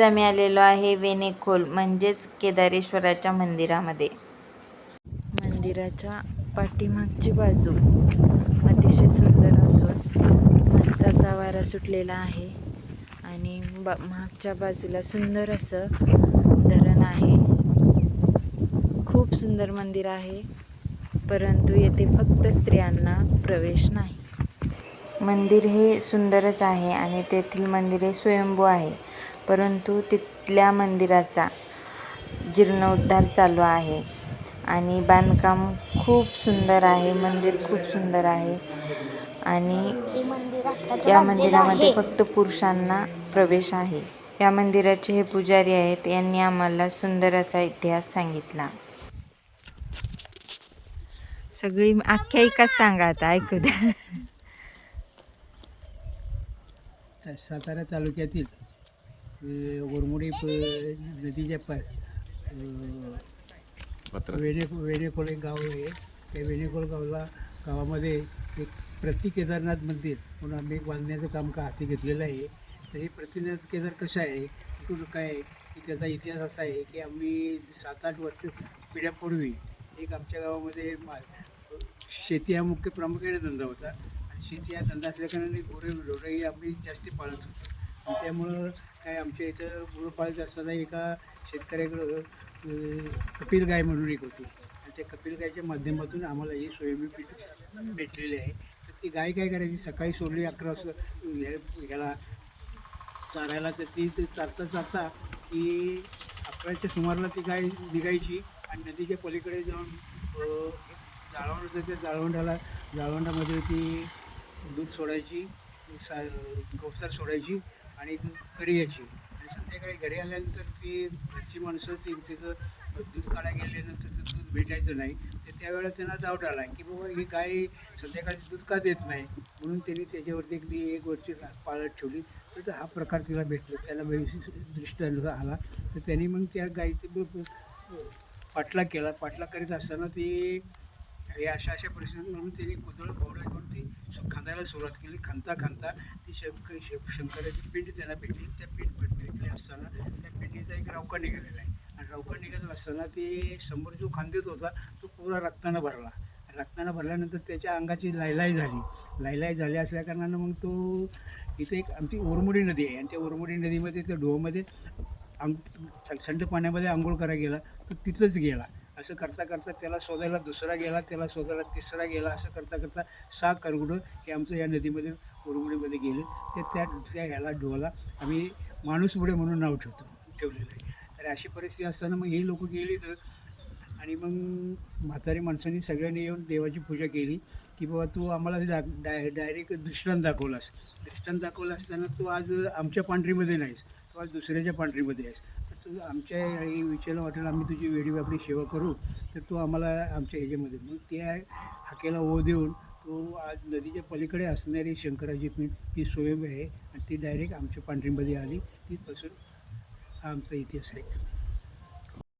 आम्ही आलेलो आहे वेणेखोल म्हणजेच केदारेश्वराच्या मंदिरामध्ये. मंदिराच्या पाठीमागची बाजू अतिशय सुंदर असून मस्त असा वारा सुटलेला आहे आणि मागच्या बाजूला सुंदर असं धरण आहे. खूप सुंदर मंदिर आहे, परंतु येथे फक्त स्त्रियांना प्रवेश नाही. मंदिर हे सुंदरच आहे आणि तेथील मंदिर हे स्वयंभू आहे, परंतु तिथल्या मंदिराचा जीर्णोद्धार चालू आहे आणि बांधकाम खूप सुंदर आहे. मंदिर खूप सुंदर आहे आणि या मंदिरामध्ये फक्त पुरुषांना प्रवेश आहे. या मंदिराचे हे पुजारी आहेत, यांनी आम्हाला सुंदर असा इतिहास सांगितला. सगळी आख्यायिकाच सांगा आता, ऐकू द्या. सातारा तालुक्यातील ओरमुडी नदीच्या वेणेखोल एक गाव आहे. त्या वेणेखोल गावामध्ये एक प्रति केदारनाथ मंदिर म्हणून आम्ही एक बांधण्याचं काम हाती घेतलेलं आहे. तर हे प्रतिनाथ केदार कसं आहे, कुठून काय आहे की त्याचा इतिहास असा आहे की आम्ही 7-8 वर्ष पिढ्यापूर्वी एक आमच्या गावामध्ये शेती हा मुख्य प्रामुख्याने धंदा होता आणि शेती हा धंदा असल्याकारणाने ढोरही आम्ही जास्ती पाळत होतो. आणि त्यामुळं काय आमच्या इथं गुरं पाळत असताना एका शेतकऱ्याकडं कपिल गाय म्हणून एक होती आणि त्या कपिल गायच्या माध्यमातून आम्हाला ही सोयाबीन पीठ भेटलेली आहे. तर ती गाय काय करायची, सकाळी सोडली 11 वाजता ह्याला चारायला, तर ती चारता की 11च्या सुमाराला ती गाय निघायची आणि नदीच्या पलीकडे जाऊन जाळवंड होतं, त्या जाळवंडामध्ये ती दूध सोडायची, गवसार सोडायची आणि घरी यायची. आणि संध्याकाळी घरी आल्यानंतर ती घरची माणसं तिथं दूध काढायला गेल्यानंतर ते दूध भेटायचं नाही. तर त्यावेळेला त्यांना डाऊट आला की बाबा ही गाय संध्याकाळी दूध का देत नाही, म्हणून त्यांनी त्याच्यावरती अगदी 1 वर्ष पाळत ठेवली. तर हा प्रकार तिला भेटला, त्याला दृष्टांत आला. तर त्यांनी मग त्या गायीचं पाठलाग केला. पाठलाग करीत असताना ती हे अशा परिस्थितीत म्हणून त्यांनी कुदळ फावडं घेऊन ती खांदायला सुरुवात केली. खांदा ती शंकराची पिंड त्यांना भेटली. त्या भेटली असताना त्या पिंडीचा एक रवका निघालेला आहे आणि रवका निघत असताना ते समोर जो खांदेत होता तो पुरा रक्तानं भरला. रक्तानं भरल्यानंतर त्याच्या अंगाची लायलाई झाली असल्याकारणानं मग तो इथे एक आमची ओरमुडी नदी आहे आणि त्या ओरमुडी नदीमध्ये त्या ढोमध्ये थंड पाण्यामध्ये आंघोळ करायला गेला. तो तिथंच गेला. असं करता त्याला शोधायला दुसरा गेला, त्याला शोधायला तिसरा गेला. असं करता 6 करगुडं हे आमचं या नदीमध्ये ओरमुडीमध्ये गेले. त्या ह्याला ढोला आम्ही माणूसमुळे म्हणून नाव ठेवलेलं आहे. तर अशी परिस्थिती असताना मग ही लोकं गेली तर आणि मग म्हातारी माणसांनी सगळ्यांनी येऊन देवाची पूजा केली की बाबा तू आम्हाला डायरेक्ट दृष्टांत दाखवलास. दृष्टांत दाखवला असताना तू आज आमच्या पांढरीमध्ये नाहीस, तू आज दुसऱ्याच्या पांढरीमध्ये आहेस. तर तू आमच्या विचाराला वाटेल आम्ही तुझी वेळी आपली सेवा करू, तर तू आम्हाला आमच्या ह्याच्यामध्ये मग त्या हाकेला ओ देऊन तो आज नदीच्या पलीकडे असणारी शंकराची पीठ ही स्वयं आहे आणि ती डायरेक्ट आमच्या पांढरीमध्ये आली. तिथपासून हा आमचा इतिहास आहे.